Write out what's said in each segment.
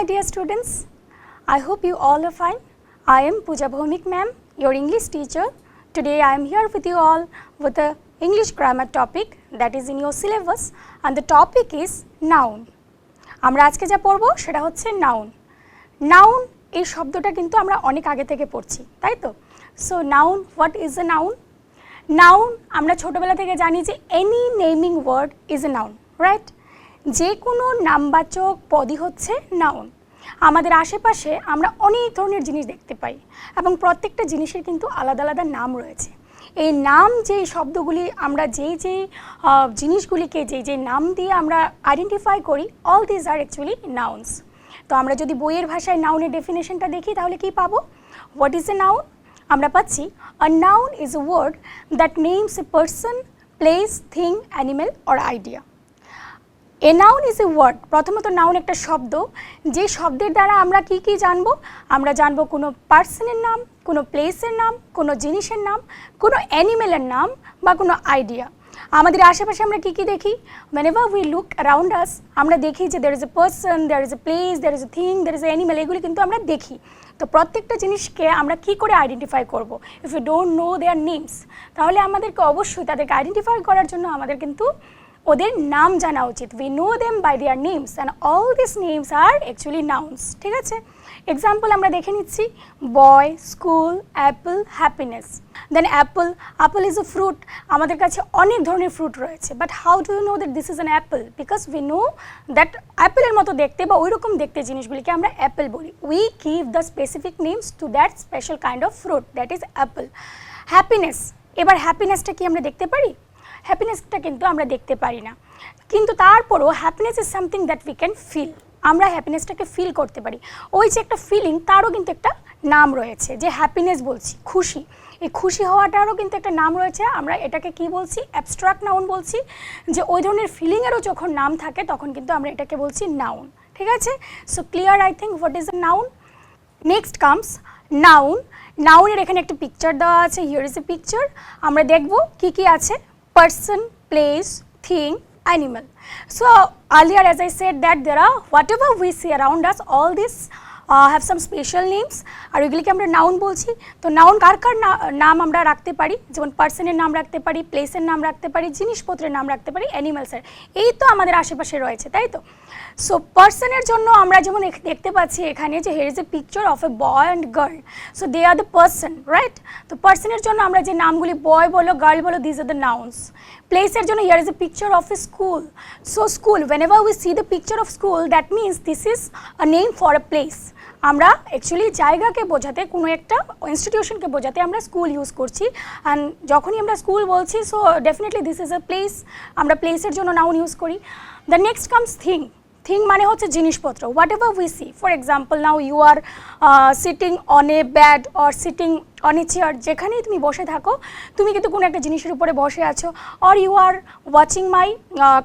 dear students. I hope you all are fine. I am Pooja Bhomik ma'am, your English teacher. Today I am here with you all with a English grammar topic that is in your syllabus, and the topic is noun. আমরা আজকে যা পড়ব সেটা হচ্ছে noun. Noun এই শব্দটা কিন্তু আমরা অনেক আগে থেকে পড়ছি, তাই তো? So noun, what is a noun? Noun আমরা ছোটবেলা থেকে জানি যে any naming word is a noun, right? যে কোনো নামবাচক পদই হচ্ছে নাউন। আমাদের আশেপাশে আমরা অনেক ধরনের জিনিস দেখতে পাই এবং প্রত্যেকটা জিনিসের কিন্তু আলাদা আলাদা নাম রয়েছে। এই নাম যে শব্দগুলি আমরা যেই জিনিসগুলিকে যেই নাম দিয়ে আমরা আইডেন্টিফাই করি, all these are actually nouns. তো আমরা যদি বইয়ের ভাষায় নাউনের ডেফিনেশনটা দেখি তাহলে কি পাবো? What is a noun? আমরা পাচ্ছি a noun is a word that names a person, place, thing, animal or idea. A noun is a word, প্রথমত নাউন একটা শব্দ, যে শব্দের দ্বারা আমরা কি জানবো? আমরা জানবো কোনো পার্সনের নাম, কোনো প্লেসের নাম, কোনো জিনিসের নাম, কোনো অ্যানিমেলের নাম বা কোনো আইডিয়া। আমাদের আশেপাশে আমরা কি দেখি? whenever we look around us আমরা দেখি যে there is a person, there is a place, there is a thing, there is an animal, এগুলি কিন্তু আমরা দেখি। তো প্রত্যেকটা জিনিসকে আমরা কি করে আইডেন্টিফাই করব? if you don't know their names, তাহলে আমাদেরকে অবশ্যই তাদেরকে আইডেন্টিফাই করার জন্য আমাদের কিন্তু ওদের নাম জানা উচিত। we know them by their names and all these names are actually nouns, ঠিক আছে? এক্সাম্পল আমরা দেখে নিচ্ছি, boy, school, apple, happiness. Then apple is a fruit. আমাদের কাছে অনেক ধরনের ফ্রুট রয়েছে, but how do you know that this is an apple? Because we know that অ্যাপেলের মতো দেখতে বা ওইরকম দেখতে জিনিসগুলিকে আমরা অ্যাপেল বলি। We give the specific names to that special kind of fruit, that is apple. Happiness, এবার হ্যাপিনেসটা কি আমরা দেখতে পারি? হ্যাপিনেসটা কিন্তু আমরা দেখতে পারি না, কিন্তু তারপরও happiness is something that we can feel. আমরা হ্যাপিনেসটাকে ফিল করতে পারি। ওই যে একটা ফিলিং, তারও কিন্তু একটা নাম রয়েছে। যে হ্যাপিনেস বলছি, খুশি, এই খুশি হওয়াটারও কিন্তু একটা নাম রয়েছে। আমরা এটাকে কি বলছি? অ্যাবস্ট্রাক্ট নাউন বলছি। যে ওই ধরনের ফিলিংয়েরও যখন নাম থাকে তখন কিন্তু আমরা এটাকে বলছি নাউন, ঠিক আছে? So clear I think what is a noun. Next comes noun. নাউনের এখানে একটা পিকচার দেওয়া আছে, হিয়ার ইজ এ পিকচার। আমরা দেখব কি আছে। person, place, thing, animal. So earlier as I said that there are whatever we see around us, all these have some special names, আর ওইগুলিকে আমরা নাউন বলছি। তো নাউন কার নাম আমরা রাখতে পারি? যেমন পার্সনের নাম রাখতে পারি, প্লেসের নাম রাখতে পারি, জিনিসপত্রের নাম রাখতে পারি, অ্যানিমালসের। এই তো আমাদের আশেপাশে রয়েছে, তাই তো? সো পার্সনের জন্য আমরা যেমন দেখতে পাচ্ছি এখানে যে here is a picture of a boy and girl, so they are the person, right? তো পার্সনের জন্য আমরা যে নামগুলি বয় বলো, গার্ল বলো, দিজ আর দ্য নাউন্স। প্লেসের জন্য here is a picture of A school. So school, whenever we see the picture of school, that means this is a name for a place. আমরা অ্যাকচুয়ালি জায়গাকে বোঝাতে, কোনো একটা ইনস্টিটিউশনকে বোঝাতে আমরা স্কুল ইউজ করছি। অ্যান্ড যখনই আমরা স্কুল বলছি, so definitely this is a place, আমরা প্লেসের জন্য নাউন ইউজ করি। The next comes thing. Thing মানে হচ্ছে জিনিসপত্র। Whatever we see, for example now you are sitting on a bed or sitting on a chair, যেখানেই তুমি বসে থাকো তুমি কিন্তু কোনো একটা জিনিসের উপরে বসে আছো। Or you are watching my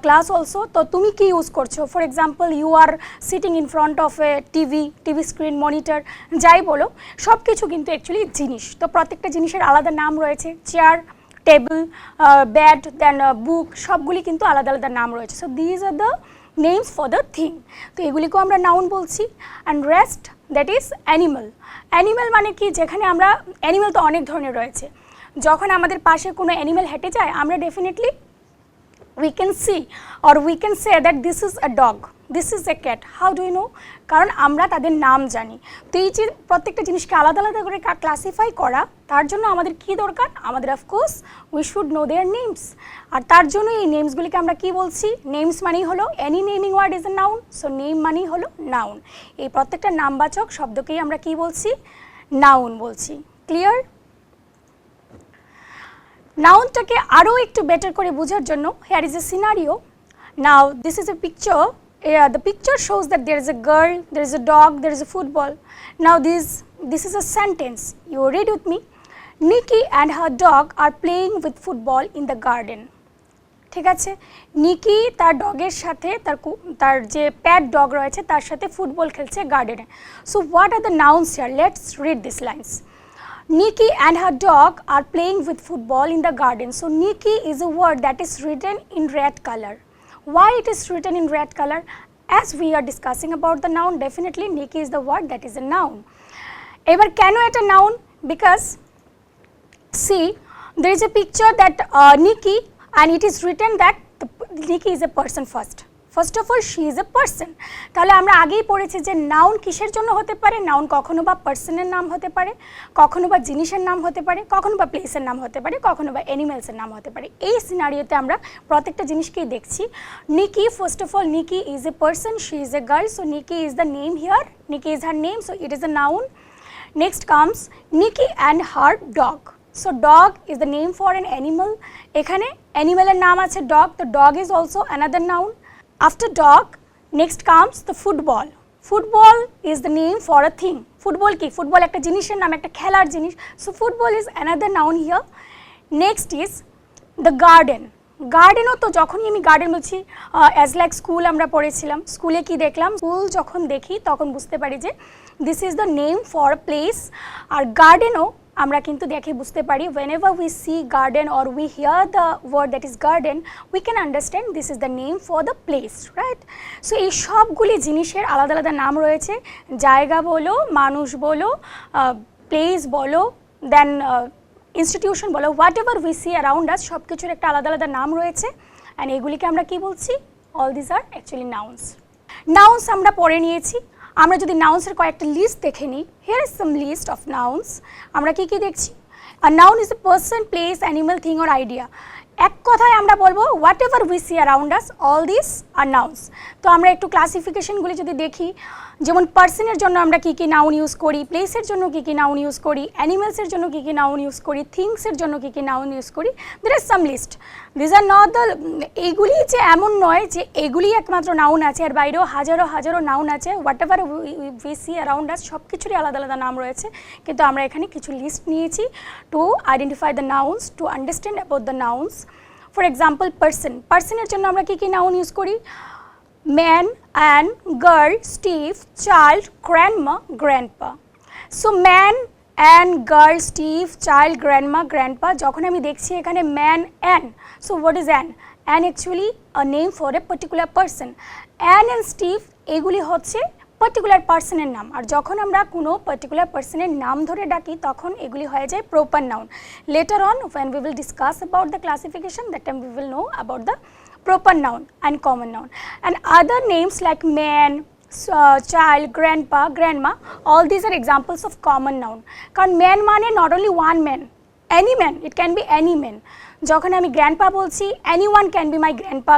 class also, তো তুমি কি ইউজ করছো? For example you are sitting in front of a TV screen, monitor, যাই বলো, সব কিছু কিন্তু অ্যাকচুয়ালি জিনিস। তো প্রত্যেকটা জিনিসের আলাদা নাম রয়েছে। চেয়ার, টেবিল, ব্যাড, দেন বুক, সবগুলি কিন্তু আলাদা আলাদা নাম রয়েছে। So these are the names for the thing. তো এগুলিকেও আমরা নাউন বলছি। And rest, that is animal. Animal মানে কি? যেখানে আমরা, অ্যানিমাল তো অনেক ধরনের রয়েছে। যখন আমাদের পাশে কোনো অ্যানিমাল হেঁটে যায়, আমরা definitely we can see or we can say that this is a dog, this is a cat. How do you know? কারণ আমরা তাদের নাম জানি। তো এই যে প্রত্যেকটা জিনিসকে আলাদা আলাদা করে ক্লাসিফাই করা, তার জন্য আমাদের কি দরকার? আমাদের of course we should know their names. আর তার জন্য এই নেমসগুলিকে আমরা কি বলছি? নেমস মানেই হলো any naming word is a noun. So name মানেই হলো নাউন। এই প্রত্যেকটা নামবাচক শব্দকেই আমরা কি বলছি? নাউন বলছি। ক্লিয়ার? নাউনটাকে আরও একটু বেটার করে বোঝার জন্য here is A scenario. Now this is a picture. The picture shows that there is a girl, there is a dog, there is a football. Now this is a sentence. You read with me. Nikki and her dog are playing with football in the garden. ঠিক আছে? নিকি তার ডগের সাথে, তার যে প্যাট dog রয়েছে তার সাথে football খেলছে গার্ডেনে। So what are the nouns here? Let's read this lines. Nikki and her dog are playing with football in the garden. So Nikki is a word that is written in red color. Why it is written in red color? as we are discussing about the noun, definitely Nikki is the word that is a noun. এবার কেন এটা noun? Because see, there is a picture that Nikki, and it is written that Nikki is a person first of all she is a person. তাহলে আমরা আগেই পড়েছি যে noun কিসের জন্য হতে পারে, নাউন কখনো বা পার্সনের নাম হতে পারে, কখনো বা জিনিসের নাম হতে পারে, কখনো বা প্লেসের নাম হতে পারে, কখনো বা অ্যানিমেলসের নাম হতে পারে। এই সিনারিওতে আমরা প্রত্যেকটা জিনিসকেই দেখছি। Nikki, first of all Nikki is a person, she is a girl, so Nikki is the name here, Nikki is her name, so it is a noun. Next comes Nikki and her dog. So dog is the name for an animal. এখানে অ্যানিমেলের নাম আছে dog, তো dog is also another noun. After dog, next comes the football. Football is the name for a thing. Football কি? Football একটা জিনিসের নাম, একটা খেলার জিনিস. So football is another noun here. Next is the garden. গার্ডেনও তো যখনই আমি গার্ডেন বলছি অ্যাজ লাইক স্কুল আমরা পড়েছিলাম, স্কুলে কি দেখলাম, স্কুল যখন দেখি তখন বুঝতে পারি যে this is the name for place. আর গার্ডেনও আমরা কিন্তু দেখে বুঝতে পারি, whenever we see garden or we hear the word that is garden, we can understand this is the name for the place, right? So এই সবগুলি জিনিসের আলাদা আলাদা নাম রয়েছে, জায়গা বলো, মানুষ বলো, প্লেস বলো, দেন ইনস্টিটিউশন বলো, what ever we see around আস, সব কিছুর একটা আলাদা আলাদা নাম রয়েছে। অ্যান্ড এগুলিকে আমরা কি বলছি? All this are actually nouns. Nouns আমরা পড়ে নিয়েছি। আমরা যদি নাউন্সের কয়েকটা লিস্ট দেখে নিই, here is some list of nouns. আমরা কি কি দেখছি? A noun is a person, place, animal, thing or idea. এক কথায় আমরা বলবো whatever we see around us, all this are nouns. তো আমরা একটু ক্লাসিফিকেশনগুলি যদি দেখি, যেমন পার্সনের জন্য আমরা কী কী নাউন ইউজ করি, প্লেসের জন্য কী কী নাউন ইউজ করি, অ্যানিমালসের জন্য কী কী নাউন ইউজ করি, থিংসের জন্য কী কী নাউন ইউজ করি, there are some list. This are not the, এইগুলি যে এমন নয় যে এগুলি একমাত্র নাউন আছে, আর বাইরেও হাজারো হাজারো নাউন আছে। What ever we see around আস সব কিছুরই আলাদা আলাদা নাম রয়েছে, কিন্তু আমরা এখানে কিছু লিস্ট নিয়েছি to identify the nouns, to understand about the nouns. For example person, পার্সনের জন্য আমরা কী কী নাউন ইউজ করি? man and girl, Steve, child, grandma, grandpa. So man and girl, Steve, child, grandma, grandpa. যখন আমি দেখছি এখানে man and, so what is an? An actually a name for a particular person. Ann and Steve এগুলি হচ্ছে particular পার্সনের নাম, আর যখন আমরা কোনো পার্টিকুলার পার্সনের নাম ধরে ডাকি তখন এগুলি হয়ে যায় proper noun. Letter on when we will discuss about the classification, that time we will know about the proper noun and common noun. And other names like man, child, grandpa, grandma, all these are examples of common noun. কারণ man মানে not only one man, any man, it can be any man. যখন আমি grandpa বলছি, anyone can be my grandpa,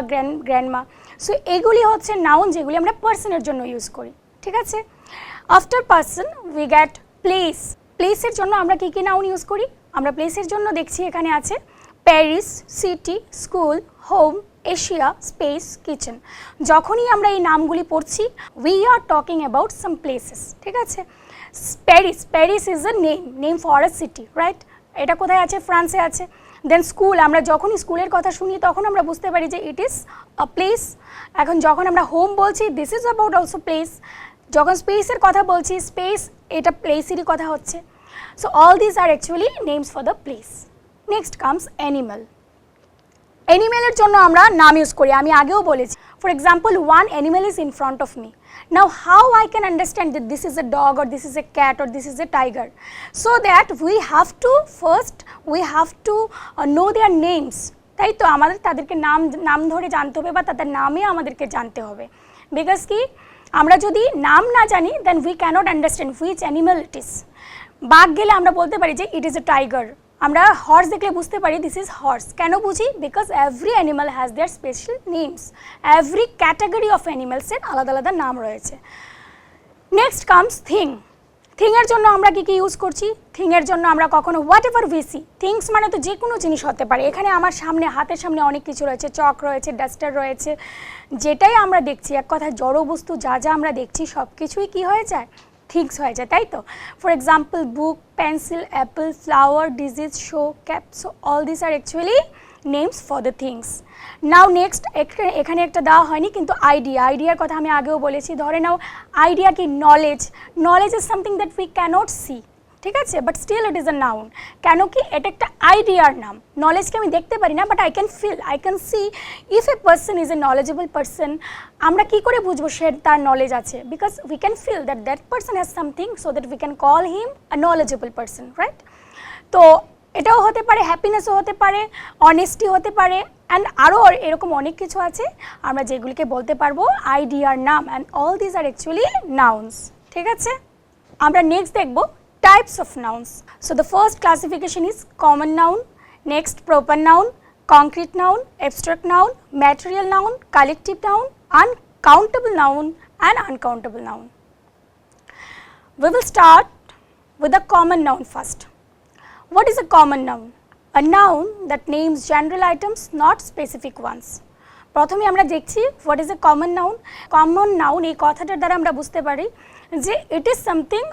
grandma. So এগুলি হচ্ছে noun যেগুলি আমরা পার্সনের জন্য ইউজ করি, ঠিক আছে? After person we get place. প্লেসের জন্য আমরা কী কী নাউন ইউজ করি? আমরা প্লেসের জন্য দেখছি এখানে আছে Paris, city, school, home, Asia, space, kitchen. যখনই আমরা এই নামগুলি পড়ছি we are talking about some places, ঠিক আছে? Paris, Paris is a name for a city, right? এটা কোথায় আছে? ফ্রান্সে আছে। দেন স্কুল, আমরা যখনই স্কুলের কথা শুনি তখন আমরা বুঝতে পারি যে ইট ইজ আ প্লেস। এখন যখন আমরা হোম বলছি, this is about also place. যখন স্পেসের কথা বলছি, স্পেস এটা প্লেসেরই কথা হচ্ছে। So all this are actually names for the place. Next comes animal. অ্যানিমেলের জন্য আমরা নাম ইউজ করি, আমি আগেও বলেছি। For example, one animal is in front of me. Now how I can understand that this is a dog or this is a cat or this is a tiger? So that we have to know their names. তাই তো আমাদের তাদেরকে নাম ধরে জানতে হবে বা তাদের নামে আমাদেরকে জানতে হবে। বিকজ কি, আমরা যদি নাম না জানি then we cannot understand which animal it is. বাঘ গেলে আমরা বলতে পারি যে it is a tiger. আমরা হর্স দেখলে বুঝতে পারি দিস ইজ হর্স। কেন বুঝি? Because every animal has their special names. Every category of অ্যানিমালসের আলাদা আলাদা নাম রয়েছে। Next comes thing. থিংয়ের জন্য আমরা কী কী ইউজ করছি? থিংয়ের জন্য আমরা কখনো what ever we C, things মানে তো যে কোনো জিনিস হতে পারে। এখানে আমার সামনে, হাতের সামনে অনেক কিছু রয়েছে, চক রয়েছে, ডাস্টার রয়েছে, যেটাই আমরা দেখছি, এক কথায় জড় বস্তু যা যা আমরা দেখছি সব কিছুই কী হয়ে যায়? থিংস হয়ে যায়, তাই তো? For example book, pencil, apple, flower, disease, shoe, cap, so all this are actually names for the things. Now next, এখানে একটা দেওয়া হয়নি কিন্তু আইডিয়ার কথা আমি আগেও বলেছি। ধরে নাও আইডিয়া কি? Knowledge. Knowledge is something that we can't see, ঠিক আছে, but still it is a noun. কেন কি এটা একটা আইডিয়ার নাম। নলেজকে আমি দেখতে পারি না, but I can feel, I can see if a person is a knowledgeable person. আমরা কী করে বুঝবো সে তার নলেজ আছে? Because we can feel that that person has something, so that we can call him a knowledgeable person, right? তো এটাও হতে পারে, হ্যাপিনেসও হতে পারে, অনেস্টি হতে পারে, অ্যান্ড আরও এরকম অনেক কিছু আছে আমরা যেগুলিকে বলতে পারবো আইডিয়ার নাম, and all these are actually nouns. ঠিক আছে, আমরা নেক্সট দেখবো types of nouns. So the first classification is common noun, next proper noun, concrete noun, abstract noun, material noun, collective noun, uncountable noun and uncountable noun. We will start with the common noun first. What is a common noun? A noun that names general items, not specific ones. প্রথমে আমরা দেখছি what is a common noun. Common noun এই কথাটার দ্বারা আমরা বুঝতে পারি যে it is something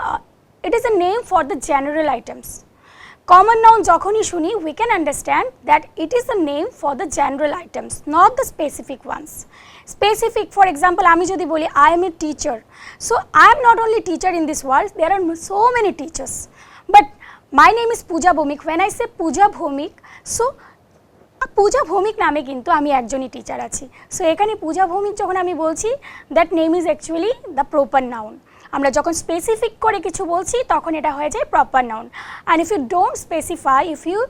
it is a name for the general items. Common noun যখনই শুনি we can understand that it is a name for the general items, not the specific ones. Specific, for example, আমি যদি বলি I am a teacher, so I am not only teacher in this world, there are so many teachers, but my name is Pooja Bhomik. When I say Pooja Bhomik, so পূজা ভৌমিক নামে কিন্তু আমি একজনই teacher আছি। So এখানে পূজা ভৌমিক যখন আমি বলছি that name is actually the proper noun. আমরা যখন স্পেসিফিক করে কিছু বলছি তখন এটা হয়ে যায় proper noun. And if you don't specify, if you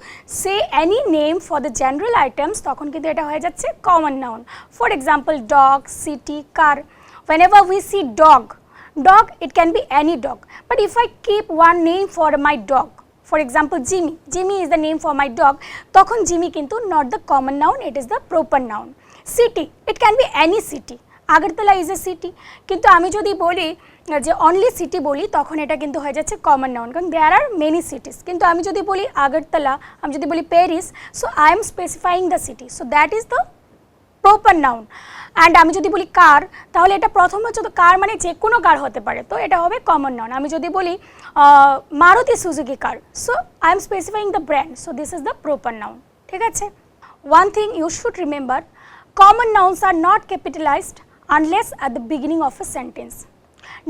say any name for the general items, তখন কিন্তু এটা হয়ে যাচ্ছে common noun. For example dog, city, car. whenever we see dog, it can be any dog, but if I keep one name for my dog, for example Jimmy is the name for my dog, তখন Jimmy কিন্তু not the common noun, it is the proper noun. City, it can be any city. Agartala is a city, কিন্তু আমি যদি বলি যে only city বলি তখন এটা কিন্তু হয়ে যাচ্ছে কমন নাউন, কারণ দেয়ার আর মেনি সিটিস। কিন্তু আমি যদি বলি আগরতলা, আমি যদি বলি Paris, so I am specifying the city, so that is the proper noun. And আমি যদি বলি কার, তাহলে এটা প্রথম হচ্ছে তো কার মানে যে কোনো কার হতে পারে, তো এটা হবে কমন নাউন। আমি যদি বলি Maruti Suzuki car, so I am specifying the brand, so this is the proper noun. ঠিক আছে, one thing you should remember, common nouns are not capitalized unless at the beginning of a sentence.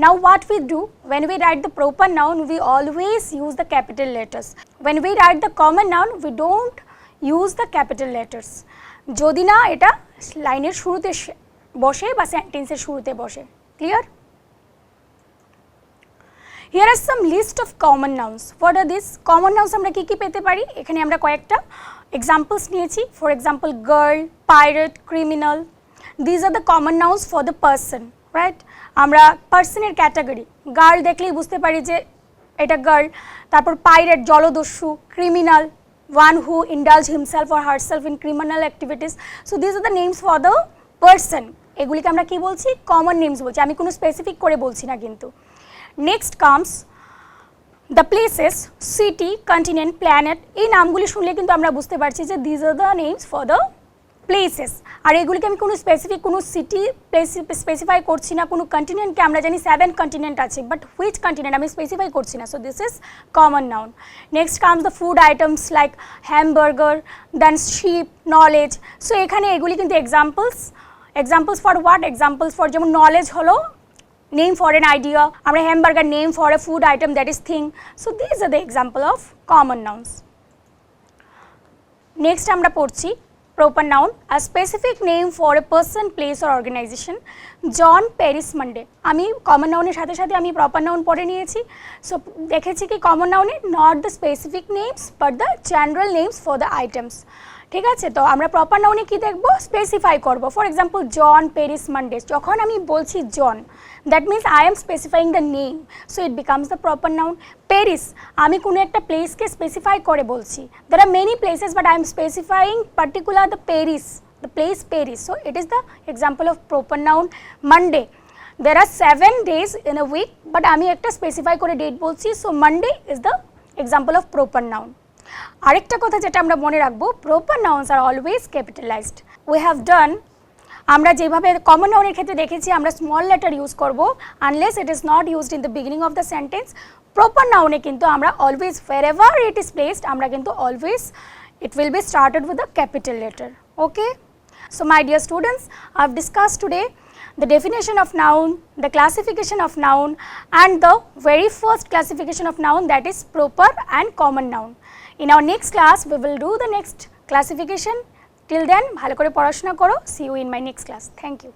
Now what we do, when we write the proper noun, we always use the capital letters. When we write the common noun, we don't use the capital letters. যদি না এটা লাইনের শুরুতে বসে বা সেন্টেন্সের শুরুতে বসে। Clear? Here are some list of common nouns. What are these? Common nouns আমরা কি কি পেতে পারি? এখানে আমরা কয়েকটা examples নিয়েছি. For example, girl, pirate, criminal. These are the common nouns for the person, right? আমরা পার্সনের ক্যাটাগরি, গার্ল দেখলেই বুঝতে পারি যে এটা গার্ল। তারপর পাইরেট জলদস্যু, criminal one who indulge himself or herself in criminal activities. So these are the names for the person. এগুলিকে আমরা কি বলছি? কমন নেমস বলছি, আমি কোনো স্পেসিফিক করে বলছি না কিন্তু। Next comes the places, city, continent, planet. এই নামগুলি শুনলে কিন্তু আমরা বুঝতে পারছি যে these are the names for the places. আর এগুলিকে আমি কোনো স্পেসিফিক কোনো সিটি প্লেস স্পেসিফাই করছি না, কোনো কন্টিনেন্টকে আমরা জানি 7 কন্টিনেন্ট আছে, বাট হুইচ কন্টিনেন্ট আমি স্পেসিফাই করছি না, so this is common noun. Next comes the food items like hamburger, then ship, knowledge. So এখানে এগুলি কিন্তু examples for what? Examples for, যেমন নলেজ হলো নেম ফর এন আইডিয়া, আমরা hamburger name for a food item that is thing. So this are the example of common nouns. Next আমরা পড়ছি proper noun, a specific name for a person, place or organization. John, Paris, Monday. আমি common noun এর সাথে সাথে আমি proper noun পড়ে নিয়েছি। So দেখেছি কি common noun A not the specific names but the general names for the items. ঠিক আছে, তো আমরা প্রপার নাউনে কি দেখব? স্পেসিফাই করব। For example John, Paris, Monday. যখন আমি বলছি John, that means I am specifying the name, so it becomes the proper noun. Paris, আমি কোনো একটা প্লেসকে স্পেসিফাই করে বলছি। There are many places but I am specifying particular the Paris, the place Paris, so it is the example of proper noun. Monday, there are 7 days in a week, but আমি একটা specify করে date বলছি, so Monday is the example of proper noun. আরেকটা কথা যেটা আমরা মনে রাখবো, proper nouns are always capitalised. We have done, আমরা যেভাবে কমন নাউনের ক্ষেত্রে দেখেছি আমরা স্মল লেটার ইউজ করব unless it is not used in the beginning of the sentence. Proper নাউনে কিন্তু আমরা always wherever it is placed, আমরা কিন্তু always it will be started with a capital letter. Okay, so my dear students, I have discussed today the definition of noun, the classification of noun and the very first classification of noun, that is proper and common noun. In our next class we will do the next classification. Till then bhalo kore porashona koro. See you in my next class. Thank you.